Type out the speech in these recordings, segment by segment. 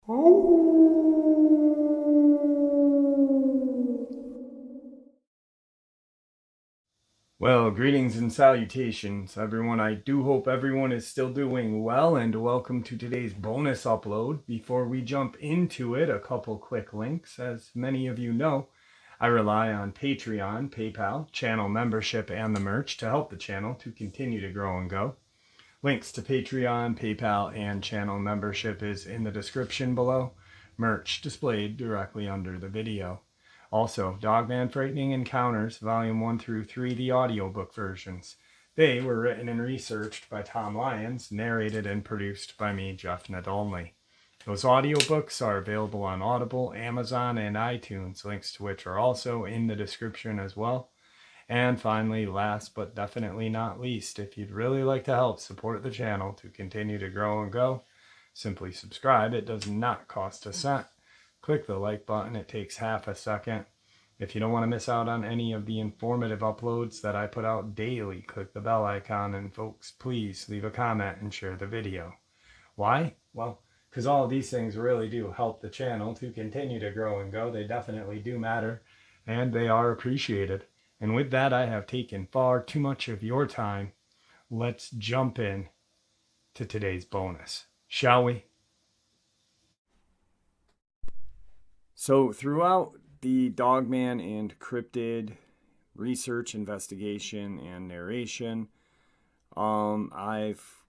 Well, greetings and salutations, everyone. I do hope everyone is still doing well, and welcome to today's bonus upload. Before we jump into it, a couple quick links. As many of you know, I rely on Patreon, PayPal, channel membership, and the merch to help the channel to continue to grow and go. Links to Patreon, PayPal, and channel membership is in the description below. Merch displayed directly under the video. Also, Dogman Frightening Encounters, Volume 1 through 3, the audiobook versions. They were written and researched by Tom Lyons, narrated and produced by me, Jeff Nadolny. Those audiobooks are available on Audible, Amazon, and iTunes, links to which are also in the description as well. And finally, last but definitely not least, if you'd really like to help support the channel to continue to grow and go, simply subscribe. It does not cost a cent. Click the like button. It takes half a second. If you don't want to miss out on any of the informative uploads that I put out daily, click the bell icon, and folks, please leave a comment and share the video. Why? Well, because all of these things really do help the channel to continue to grow and go. They definitely do matter, and they are appreciated. And with that, I have taken far too much of your time. Let's jump in to today's bonus, shall we? So throughout the Dogman and Cryptid research, investigation, and narration, I've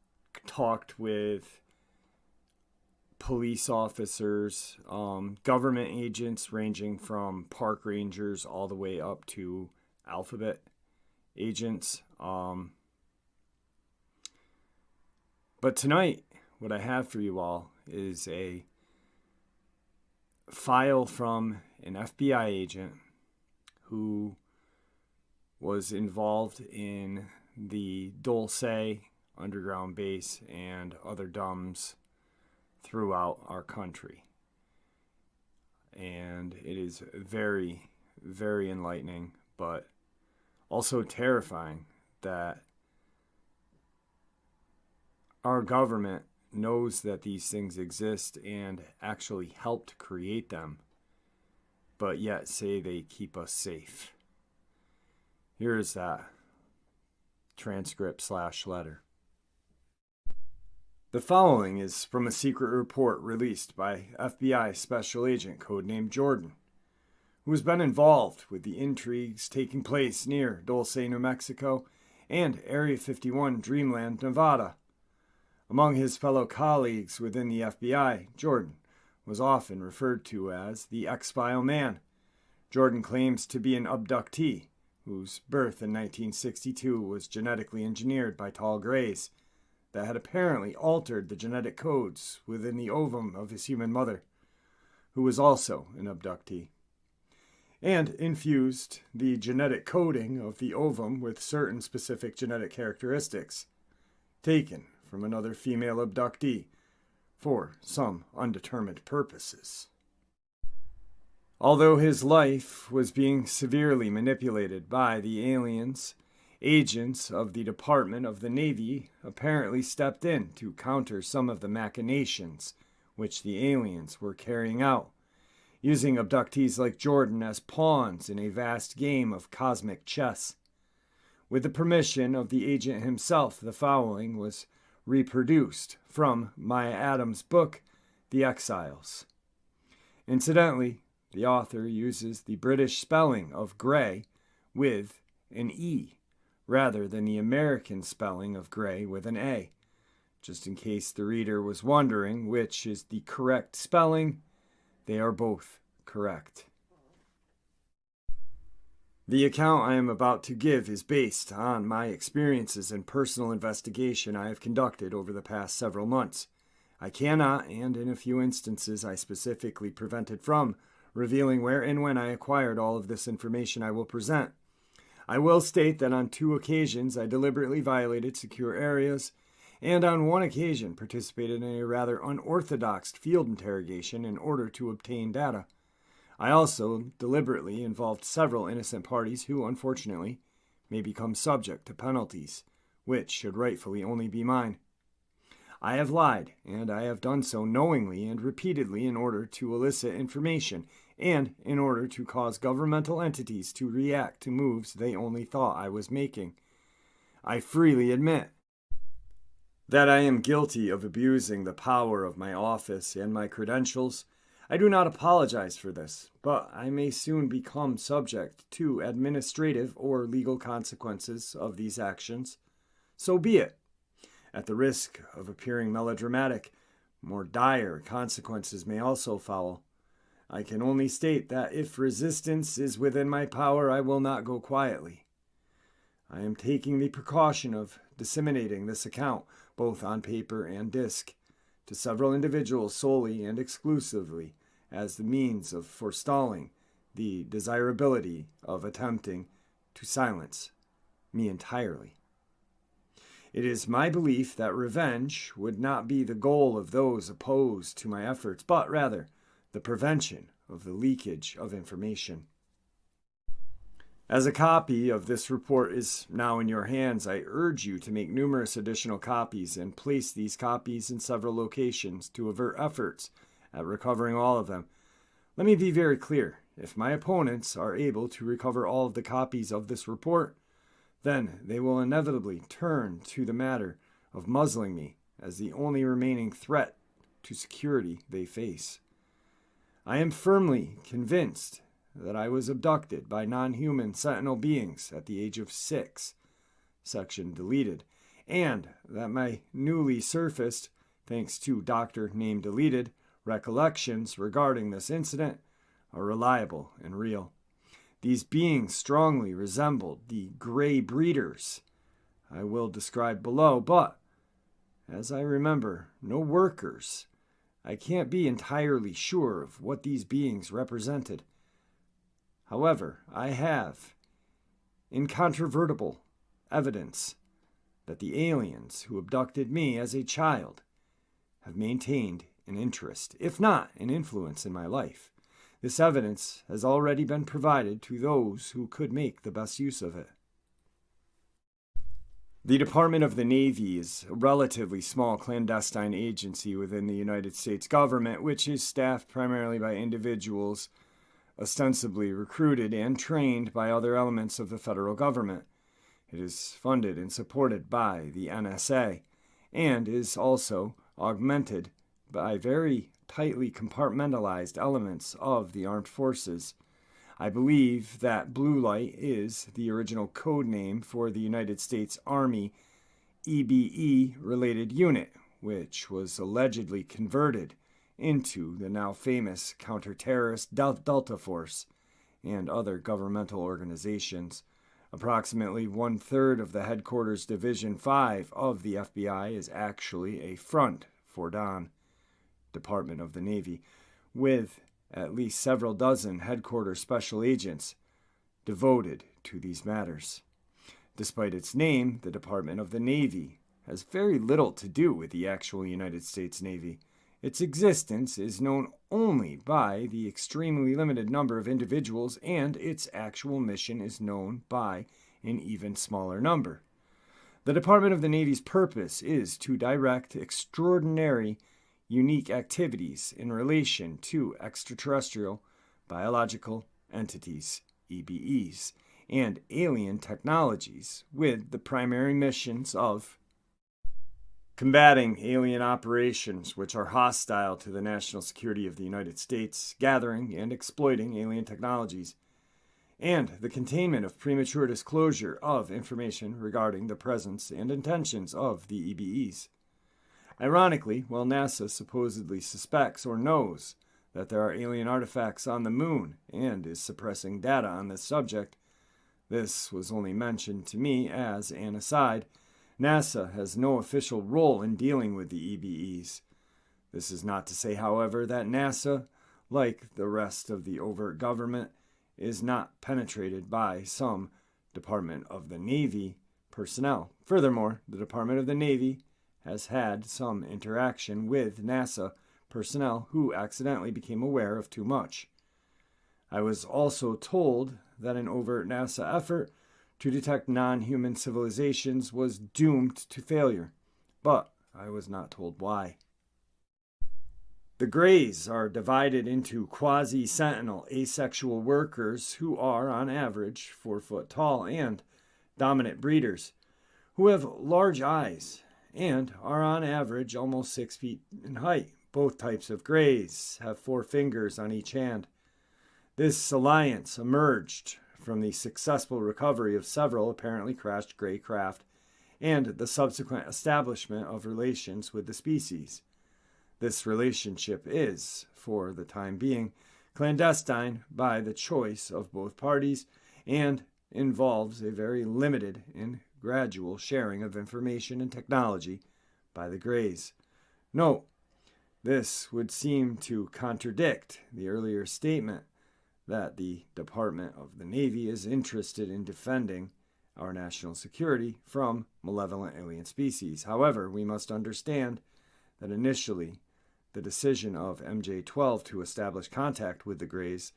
talked with police officers, government agents ranging from park rangers all the way up to alphabet agents. But tonight, what I have for you all is a file from an FBI agent who was involved in the Dulce underground base and other DUMBs throughout our country. And it is very, very enlightening, but also terrifying that our government knows that these things exist and actually helped create them, but yet say they keep us safe. Here's that transcript / letter. The following is from a secret report released by FBI Special Agent codenamed Jordan, who has been involved with the intrigues taking place near Dulce, New Mexico, and Area 51, Dreamland, Nevada. Among his fellow colleagues within the FBI, Jordan was often referred to as the X-File Man. Jordan claims to be an abductee, whose birth in 1962 was genetically engineered by tall grays that had apparently altered the genetic codes within the ovum of his human mother, who was also an abductee, and infused the genetic coding of the ovum with certain specific genetic characteristics, taken from another female abductee for some undetermined purposes. Although his life was being severely manipulated by the aliens, agents of the Department of the Navy apparently stepped in to counter some of the machinations which the aliens were carrying out, using abductees like Jordan as pawns in a vast game of cosmic chess. With the permission of the agent himself, the following was reproduced from Maya Adams' book, The Exiles. Incidentally, the author uses the British spelling of gray with an E, rather than the American spelling of gray with an A. Just in case the reader was wondering which is the correct spelling, they are both correct. The account I am about to give is based on my experiences and personal investigation I have conducted over the past several months. I cannot, and in a few instances I specifically prevented from, revealing where and when I acquired all of this information I will present. I will state that on 2 occasions I deliberately violated secure areas, and on 1 occasion participated in a rather unorthodox field interrogation in order to obtain data. I also deliberately involved several innocent parties who, unfortunately, may become subject to penalties, which should rightfully only be mine. I have lied, and I have done so knowingly and repeatedly in order to elicit information and in order to cause governmental entities to react to moves they only thought I was making. I freely admit that I am guilty of abusing the power of my office and my credentials. I do not apologize for this, but I may soon become subject to administrative or legal consequences of these actions. So be it. At the risk of appearing melodramatic, more dire consequences may also follow. I can only state that if resistance is within my power, I will not go quietly. I am taking the precaution of disseminating this account, both on paper and disk, to several individuals solely and exclusively as the means of forestalling the desirability of attempting to silence me entirely. It is my belief that revenge would not be the goal of those opposed to my efforts, but rather the prevention of the leakage of information. As a copy of this report is now in your hands, I urge you to make numerous additional copies and place these copies in several locations to avert efforts at recovering all of them. Let me be very clear. If my opponents are able to recover all of the copies of this report, then they will inevitably turn to the matter of muzzling me as the only remaining threat to security they face. I am firmly convinced that I was abducted by non-human sentinel beings at the age of 6, section deleted, and that my newly surfaced, thanks to Dr. Name Deleted, recollections regarding this incident are reliable and real. These beings strongly resembled the gray breeders I will describe below, but as I remember, no workers. I can't be entirely sure of what these beings represented. However, I have incontrovertible evidence that the aliens who abducted me as a child have maintained an interest, if not an influence, in my life. This evidence has already been provided to those who could make the best use of it. The Department of the Navy is a relatively small clandestine agency within the United States government, which is staffed primarily by individuals ostensibly recruited and trained by other elements of the federal government. It is funded and supported by the NSA and is also augmented by very tightly compartmentalized elements of the armed forces. I believe that Blue Light is the original code name for the United States Army EBE-related unit, which was allegedly converted into the now famous counter-terrorist Delta Force and other governmental organizations. Approximately 1/3 of the Headquarters Division 5 of the FBI is actually a front for DON, Department of the Navy, with at least several dozen headquarters special agents devoted to these matters. Despite its name, the Department of the Navy has very little to do with the actual United States Navy. Its existence is known only by the extremely limited number of individuals, and its actual mission is known by an even smaller number. The Department of the Navy's purpose is to direct extraordinary, unique activities in relation to extraterrestrial biological entities, EBEs, and alien technologies, with the primary missions of combating alien operations which are hostile to the national security of the United States, gathering and exploiting alien technologies, and the containment of premature disclosure of information regarding the presence and intentions of the EBEs. Ironically, while NASA supposedly suspects or knows that there are alien artifacts on the moon and is suppressing data on this subject, this was only mentioned to me as an aside. NASA has no official role in dealing with the EBEs. This is not to say, however, that NASA, like the rest of the overt government, is not penetrated by some Department of the Navy personnel. Furthermore, the Department of the Navy has had some interaction with NASA personnel who accidentally became aware of too much. I was also told that an overt NASA effort to detect non-human civilizations was doomed to failure, but I was not told why. The Greys are divided into quasi-sentinel asexual workers who are, on average, 4 foot tall, and dominant breeders who have large eyes and are on average almost 6 feet in height. Both types of Greys have 4 fingers on each hand. This alliance emerged from the successful recovery of several apparently crashed Grey craft and the subsequent establishment of relations with the species. This relationship is, for the time being, clandestine by the choice of both parties and involves a very limited and gradual sharing of information and technology by the Greys. Note, this would seem to contradict the earlier statement that the Department of the Navy is interested in defending our national security from malevolent alien species. However, we must understand that initially the decision of MJ-12 to establish contact with the Greys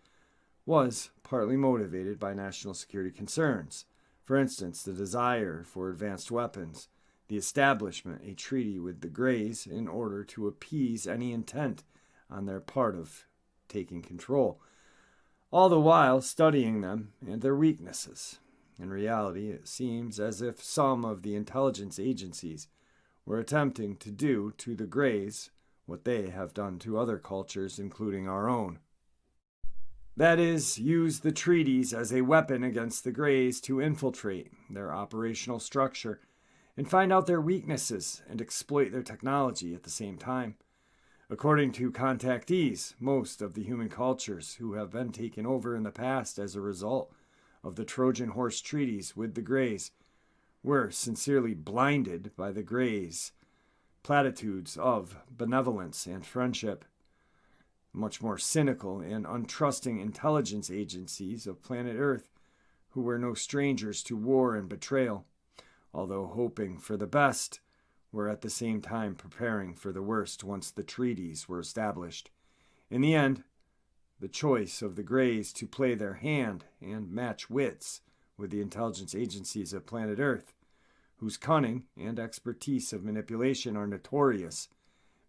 was partly motivated by national security concerns. For instance, the desire for advanced weapons, the establishment of a treaty with the Greys in order to appease any intent on their part of taking control, all the while studying them and their weaknesses. In reality, it seems as if some of the intelligence agencies were attempting to do to the Greys what they have done to other cultures, including our own. That is, use the treaties as a weapon against the Greys to infiltrate their operational structure and find out their weaknesses and exploit their technology at the same time. According to contactees, most of the human cultures who have been taken over in the past as a result of the Trojan horse treaties with the Greys were sincerely blinded by the Greys' platitudes of benevolence and friendship. Much more cynical and untrusting intelligence agencies of planet Earth, who were no strangers to war and betrayal, although hoping for the best, were at the same time preparing for the worst once the treaties were established. In the end, the choice of the Greys to play their hand and match wits with the intelligence agencies of planet Earth, whose cunning and expertise of manipulation are notorious,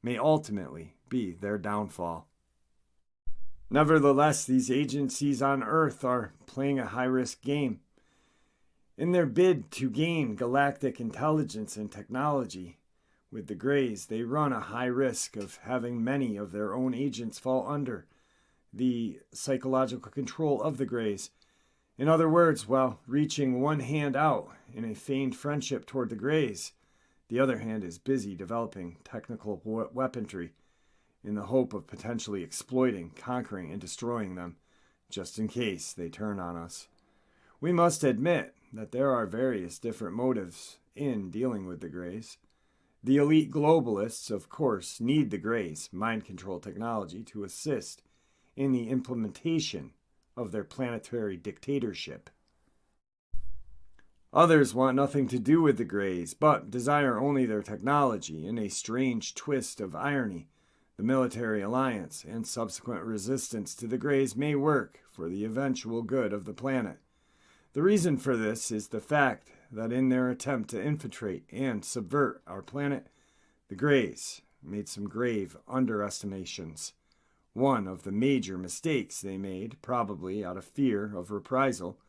may ultimately be their downfall. Nevertheless, these agencies on Earth are playing a high-risk game. In their bid to gain galactic intelligence and technology with the Greys, they run a high risk of having many of their own agents fall under the psychological control of the Greys. In other words, while reaching one hand out in a feigned friendship toward the Greys, the other hand is busy developing technical weaponry in the hope of potentially exploiting, conquering, and destroying them, just in case they turn on us. We must admit that there are various different motives in dealing with the Greys. The elite globalists, of course, need the Greys' mind control technology to assist in the implementation of their planetary dictatorship. Others want nothing to do with the Greys, but desire only their technology. In a strange twist of irony, the military alliance and subsequent resistance to the Greys may work for the eventual good of the planet. The reason for this is the fact that in their attempt to infiltrate and subvert our planet, the Greys made some grave underestimations. One of the major mistakes they made, probably out of fear of reprisal,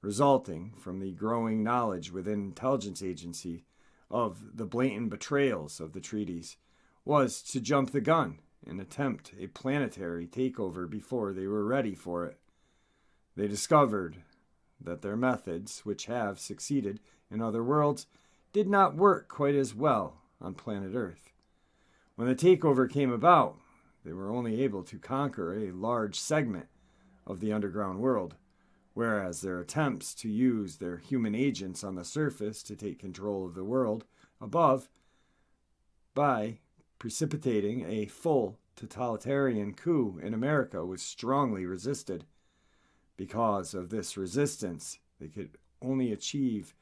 resulting from the growing knowledge within intelligence agency of the blatant betrayals of the treaties, was to jump the gun and attempt a planetary takeover before they were ready for it. They discovered that their methods, which have succeeded in other worlds, did not work quite as well on planet Earth. When the takeover came about, they were only able to conquer a large segment of the underground world, whereas their attempts to use their human agents on the surface to take control of the world above by precipitating a full totalitarian coup in America was strongly resisted. Because of this resistance, they could only achieve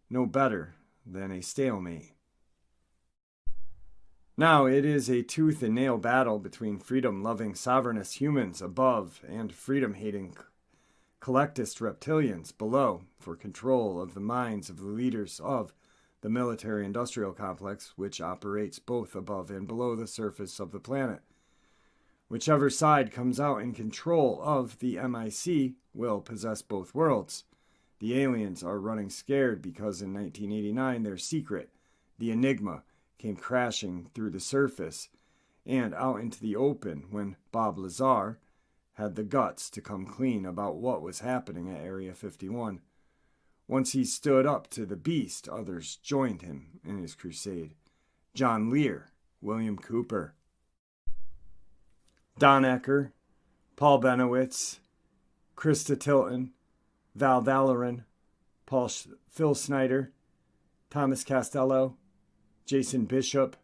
no better than a stalemate. Now it is a tooth-and-nail battle between freedom-loving sovereignist humans above and freedom-hating collectist reptilians below for control of the minds of the leaders of the military-industrial complex, which operates both above and below the surface of the planet. Whichever side comes out in control of the MIC will possess both worlds. The aliens are running scared because in 1989 their secret, the Enigma, came crashing through the surface and out into the open when Bob Lazar had the guts to come clean about what was happening at Area 51. Once he stood up to the beast, others joined him in his crusade. John Lear, William Cooper, Don Ecker, Paul Benowitz, Krista Tilton, Val Valerin, Phil Snyder, Thomas Costello, Jason Bishop,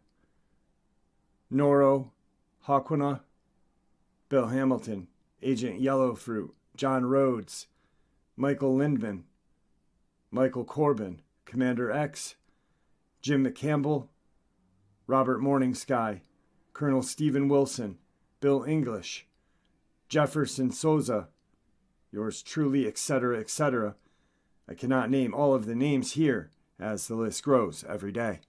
Noro Hawkwana, Bill Hamilton, Agent Yellowfruit, John Rhodes, Michael Lindman, Michael Corbin, Commander X, Jim McCampbell, Robert Morningsky, Colonel Stephen Wilson, Bill English, Jefferson Souza, yours truly, etc., etc. I cannot name all of the names here, as the list grows every day.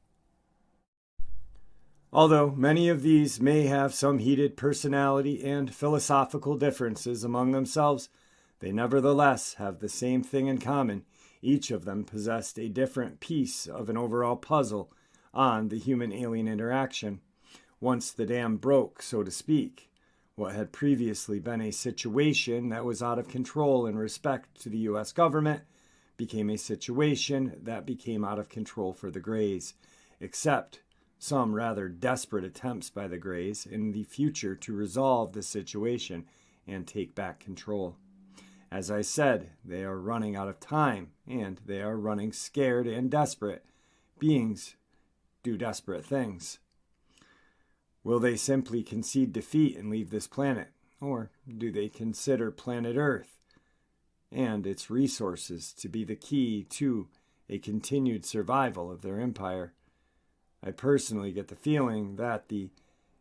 Although many of these may have some heated personality and philosophical differences among themselves, they nevertheless have the same thing in common. Each of them possessed a different piece of an overall puzzle on the human-alien interaction. Once the dam broke, so to speak, what had previously been a situation that was out of control in respect to the U.S. government became a situation that became out of control for the Greys, except some rather desperate attempts by the Greys in the future to resolve the situation and take back control. As I said, they are running out of time, and they are running scared and desperate. Beings do desperate things. Will they simply concede defeat and leave this planet? Or do they consider planet Earth and its resources to be the key to a continued survival of their empire? I personally get the feeling that the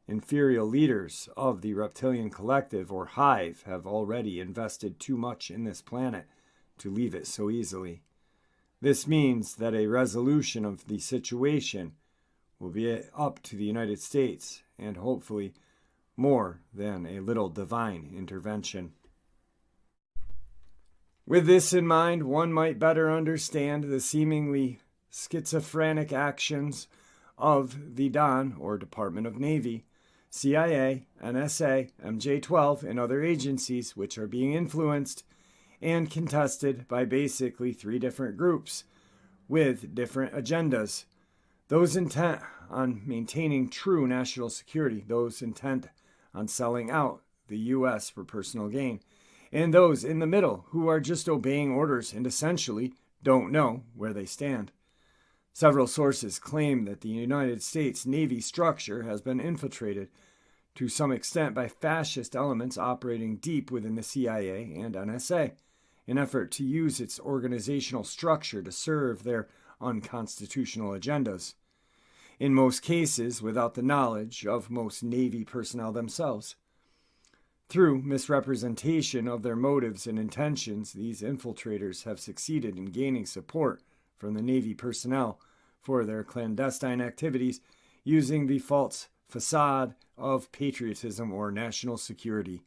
inferior leaders of the reptilian collective or hive have already invested too much in this planet to leave it so easily. This means that a resolution of the situation will be up to the United States and hopefully more than a little divine intervention. With this in mind, one might better understand the seemingly schizophrenic actions of the DON, or Department of Navy, CIA, NSA, MJ-12, and other agencies which are being influenced and contested by basically three different groups with different agendas. Those intent on maintaining true national security, those intent on selling out the U.S. for personal gain, and those in the middle who are just obeying orders and essentially don't know where they stand. Several sources claim that the United States Navy structure has been infiltrated to some extent by fascist elements operating deep within the CIA and NSA, in an effort to use its organizational structure to serve their unconstitutional agendas, in most cases without the knowledge of most Navy personnel themselves. Through misrepresentation of their motives and intentions, these infiltrators have succeeded in gaining support from the Navy personnel for their clandestine activities using the false facade of patriotism or national security,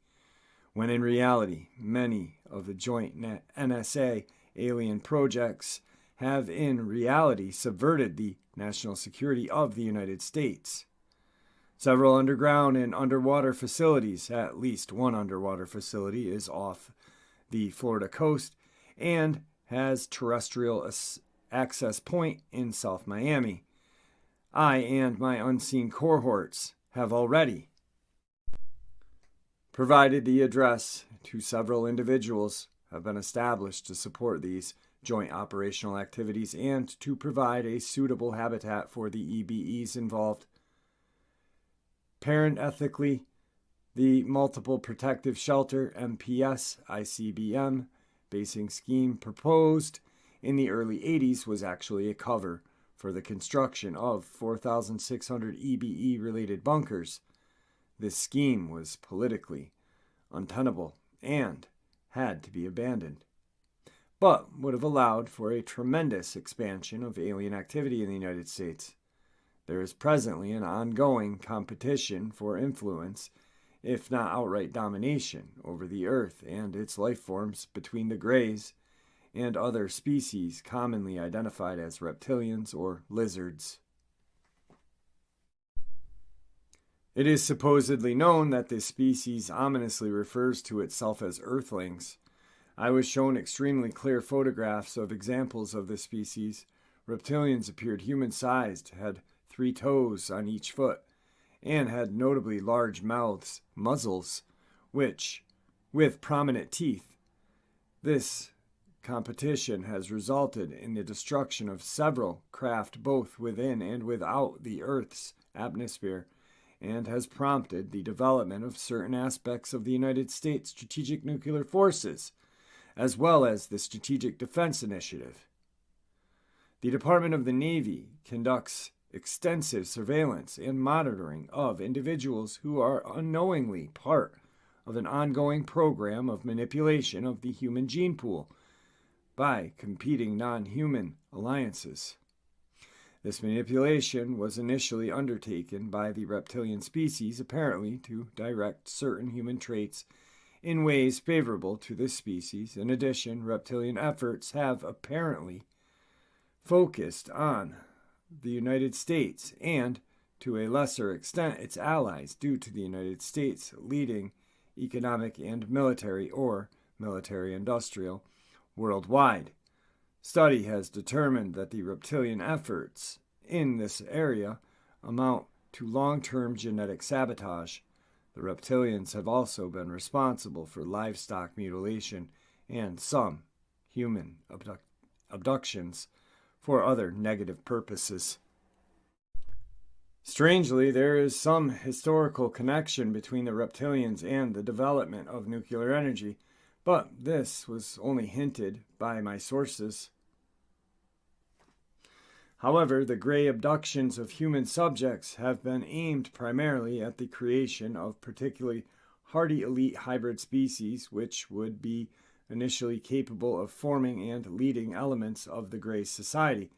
when in reality, many of the joint NSA alien projects have in reality subverted the national security of the United States. Several underground and underwater facilities, at least one underwater facility, is off the Florida coast and has terrestrial access point in South Miami. I and my unseen cohorts have already provided the address to several individuals have been established to support these joint operational activities and to provide a suitable habitat for the EBEs involved. Parenthically, the Multiple Protective Shelter MPS ICBM basing scheme proposed in the early 80s was actually a cover for the construction of 4,600 EBE-related bunkers. This scheme was politically untenable and had to be abandoned. but would have allowed for a tremendous expansion of alien activity in the United States. There is presently an ongoing competition for influence, if not outright domination, over the Earth and its life forms between the Greys and other species commonly identified as reptilians or lizards. It is supposedly known that this species ominously refers to itself as Earthlings. I was shown extremely clear photographs of examples of this species. Reptilians appeared human-sized, had 3 toes on each foot, and had notably large mouths, muzzles, with prominent teeth. This competition has resulted in the destruction of several craft both within and without the Earth's atmosphere, and has prompted the development of certain aspects of the United States strategic nuclear forces, as well as the Strategic Defense Initiative. The Department of the Navy conducts extensive surveillance and monitoring of individuals who are unknowingly part of an ongoing program of manipulation of the human gene pool by competing non-human alliances. This manipulation was initially undertaken by the reptilian species, apparently to direct certain human traits in ways favorable to this species. In addition, reptilian efforts have apparently focused on the United States and, to a lesser extent, its allies, due to the United States leading economic and military or military-industrial worldwide. Study has determined that the reptilian efforts in this area amount to long-term genetic sabotage. The reptilians have also been responsible for livestock mutilation and some human abductions for other negative purposes. Strangely, there is some historical connection between the reptilians and the development of nuclear energy, but this was only hinted by my sources. However, the Grey abductions of human subjects have been aimed primarily at the creation of particularly hardy elite hybrid species, which would be initially capable of forming and leading elements of the Grey society,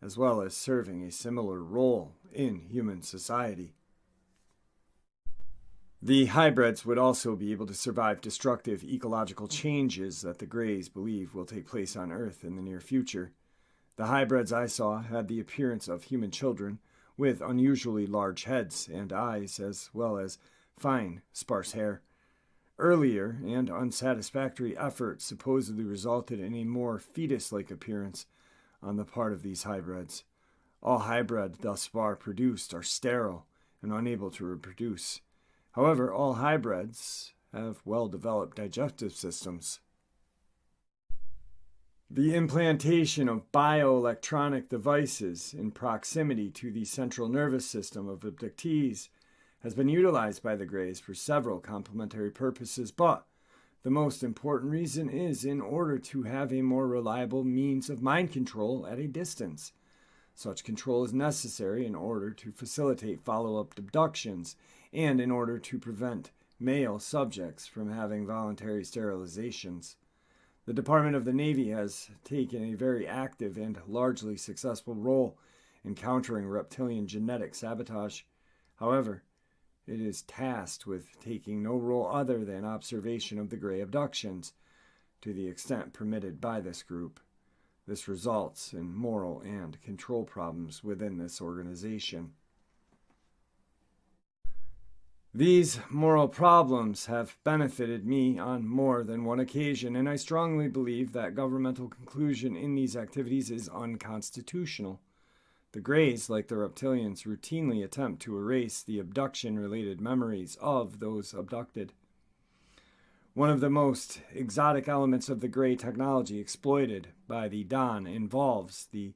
as well as serving a similar role in human society. The hybrids would also be able to survive destructive ecological changes that the Greys believe will take place on Earth in the near future. The hybrids I saw had the appearance of human children, with unusually large heads and eyes, as well as fine, sparse hair. Earlier and unsatisfactory efforts supposedly resulted in a more fetus-like appearance on the part of these hybrids. All hybrids thus far produced are sterile and unable to reproduce. However, all hybrids have well-developed digestive systems. The implantation of bioelectronic devices in proximity to the central nervous system of abductees has been utilized by the Greys for several complementary purposes, but the most important reason is in order to have a more reliable means of mind control at a distance. Such control is necessary in order to facilitate follow-up abductions and in order to prevent male subjects from having voluntary sterilizations. The Department of the Navy has taken a very active and largely successful role in countering reptilian genetic sabotage. However, it is tasked with taking no role other than observation of the Grey abductions to the extent permitted by this group. This results in moral and control problems within this organization. These moral problems have benefited me on more than one occasion, and I strongly believe that governmental conclusion in these activities is unconstitutional. The Greys, like the reptilians, routinely attempt to erase the abduction-related memories of those abducted. One of the most exotic elements of the Grey technology exploited by the Dawn involves the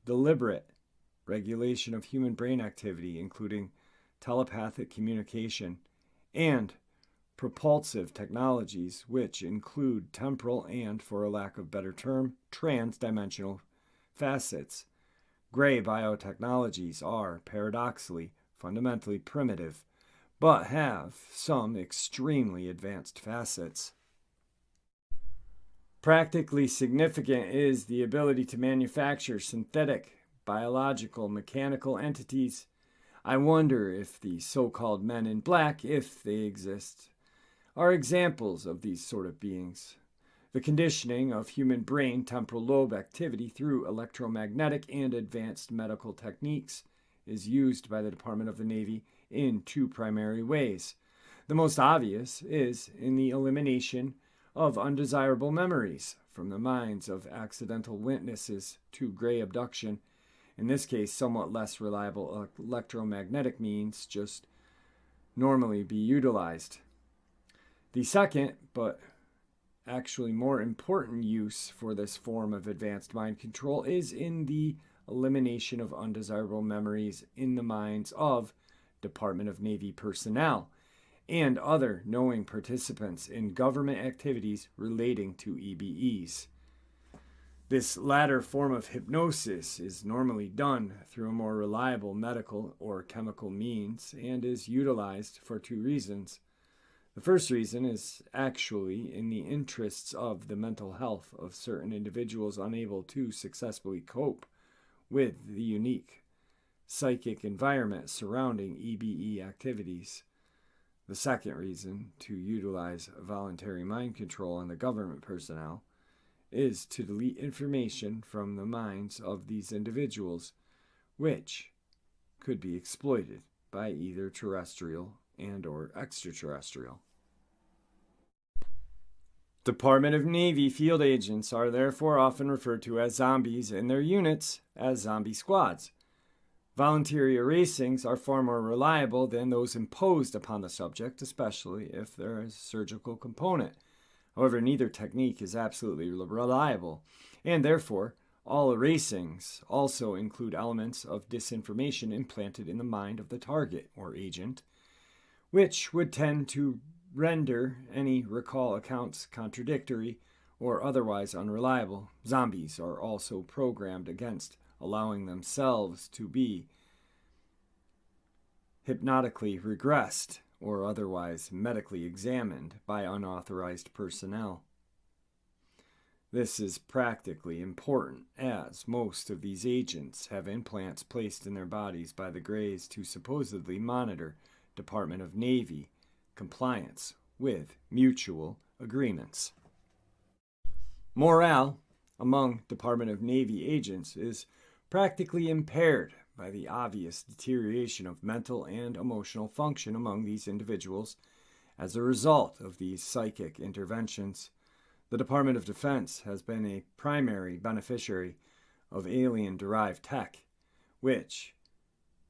deliberate regulation of human brain activity, including telepathic communication, and propulsive technologies, which include temporal and, for a lack of better term, trans-dimensional facets. Grey biotechnologies are, paradoxically, fundamentally primitive, but have some extremely advanced facets. practically significant is the ability to manufacture synthetic, biological, mechanical entities. I wonder if the so-called men in black, if they exist, are examples of these sort of beings. The conditioning of human brain temporal lobe activity through electromagnetic and advanced medical techniques is used by the Department of the Navy in two primary ways. The most obvious is in the elimination of undesirable memories from the minds of accidental witnesses to gray abduction. In this case, somewhat less reliable electromagnetic means just normally be utilized. The second, but actually more important use for this form of advanced mind control is in the elimination of undesirable memories in the minds of Department of Navy personnel and other knowing participants in government activities relating to EBEs. This latter form of hypnosis is normally done through a more reliable medical or chemical means and is utilized for two reasons. The first reason is actually in the interests of the mental health of certain individuals unable to successfully cope with the unique psychic environment surrounding EBE activities. The second reason to utilize voluntary mind control on the government personnel is to delete information from the minds of these individuals, which could be exploited by either terrestrial and or extraterrestrial. Department of Navy field agents are therefore often referred to as zombies and their units as zombie squads. Voluntary erasings are far more reliable than those imposed upon the subject, especially if there is a surgical component. However, neither technique is absolutely reliable, and therefore, all erasings also include elements of disinformation implanted in the mind of the target or agent, which would tend to render any recall accounts contradictory or otherwise unreliable. Zombies are also programmed against allowing themselves to be hypnotically regressed or otherwise medically examined by unauthorized personnel. This is practically important, as most of these agents have implants placed in their bodies by the Greys to supposedly monitor Department of Navy compliance with mutual agreements. Morale among Department of Navy agents is practically impaired by the obvious deterioration of mental and emotional function among these individuals as a result of these psychic interventions. The Department of Defense has been a primary beneficiary of alien-derived tech, which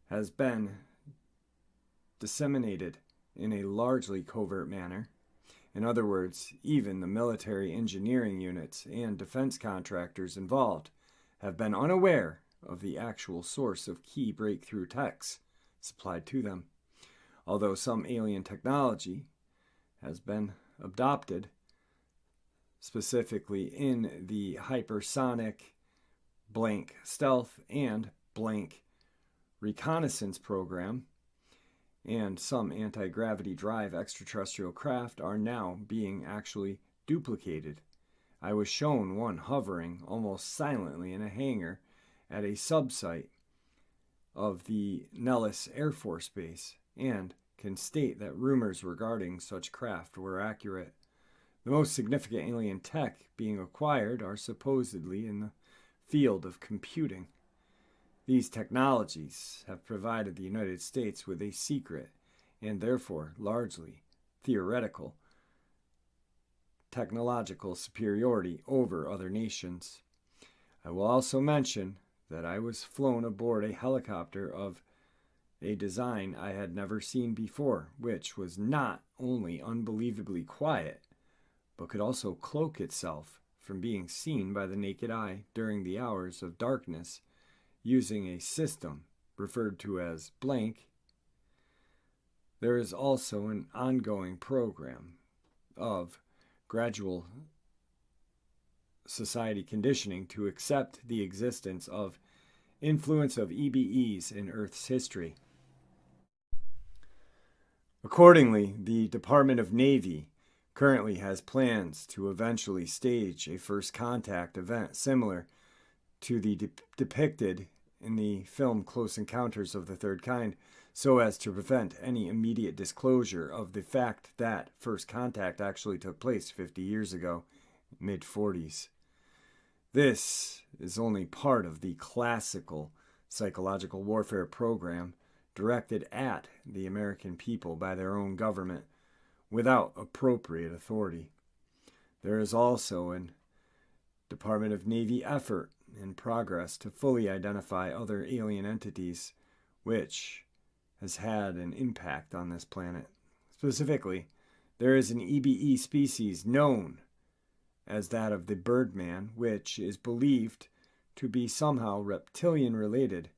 has been disseminated in a largely covert manner. In other words, even the military engineering units and defense contractors involved have been unaware of the actual source of key breakthrough techs supplied to them. Although some alien technology has been adopted, specifically in the hypersonic blank stealth and blank reconnaissance program, and some anti-gravity drive extraterrestrial craft are now being actually duplicated. I was shown one hovering almost silently in a hangar at a subsite of the Nellis Air Force Base, and can state that rumors regarding such craft were accurate. The most significant alien tech being acquired are supposedly in the field of computing. These technologies have provided the United States with a secret, and therefore largely theoretical, technological superiority over other nations. I will also mention that I was flown aboard a helicopter of a design I had never seen before, which was not only unbelievably quiet, but could also cloak itself from being seen by the naked eye during the hours of darkness, using a system referred to as blank. There is also an ongoing program of gradual society conditioning to accept the existence of influence of EBEs in Earth's history. Accordingly, the Department of Navy currently has plans to eventually stage a first contact event similar to the depicted in the film Close Encounters of the Third Kind, so as to prevent any immediate disclosure of the fact that first contact actually took place 50 years ago, mid-40s. This is only part of the classical psychological warfare program directed at the American people by their own government without appropriate authority. There is also an Department of Navy effort in progress to fully identify other alien entities which has had an impact on this planet. Specifically, there is an EBE species known as that of the Birdman, which is believed to be somehow reptilian related.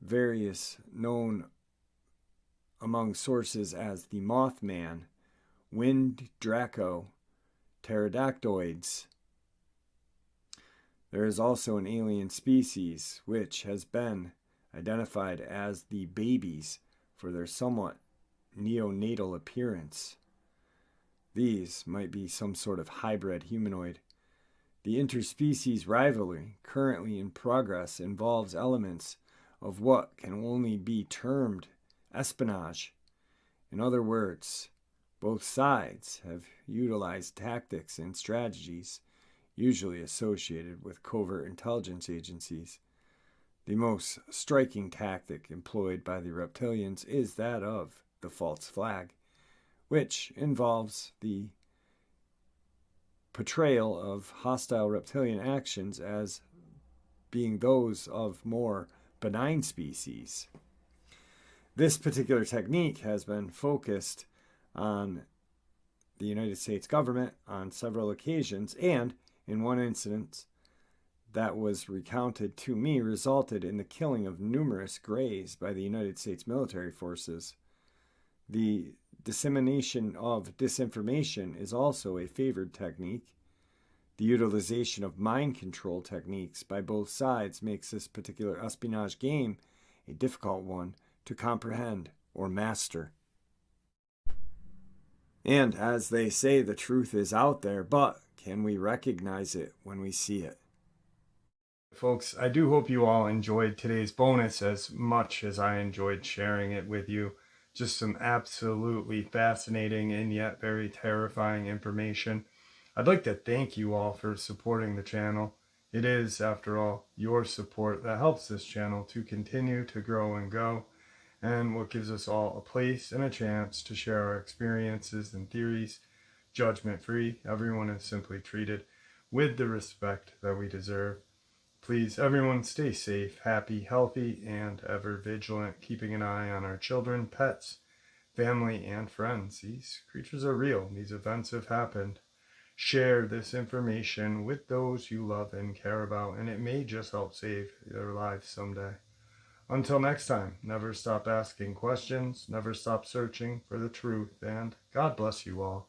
Various known among sources as the Mothman, Wind Draco, pterodactyloids. There is also an alien species which has been identified as the babies for their somewhat neonatal appearance. These might be some sort of hybrid humanoid. The interspecies rivalry currently in progress involves elements of what can only be termed espionage. In other words, both sides have utilized tactics and strategies usually associated with covert intelligence agencies. The most striking tactic employed by the reptilians is that of the false flag, which involves the portrayal of hostile reptilian actions as being those of more benign species. This particular technique has been focused on the United States government on several occasions, and in one incident that was recounted to me resulted in the killing of numerous Greys by the United States military forces. The dissemination of disinformation is also a favored technique. The utilization of mind control techniques by both sides makes this particular espionage game a difficult one to comprehend or master. And as they say, the truth is out there, but can we recognize it when we see it? Folks, I do hope you all enjoyed today's bonus as much as I enjoyed sharing it with you. Just some absolutely fascinating and yet very terrifying information. I'd like to thank you all for supporting the channel. It is, after all, your support that helps this channel to continue to grow and go, and what gives us all a place and a chance to share our experiences and theories, judgment-free. Everyone is simply treated with the respect that we deserve. Please, everyone, stay safe, happy, healthy, and ever vigilant, keeping an eye on our children, pets, family, and friends. These creatures are real. These events have happened. Share this information with those you love and care about, and it may just help save their lives someday. Until next time, never stop asking questions, never stop searching for the truth, and God bless you all.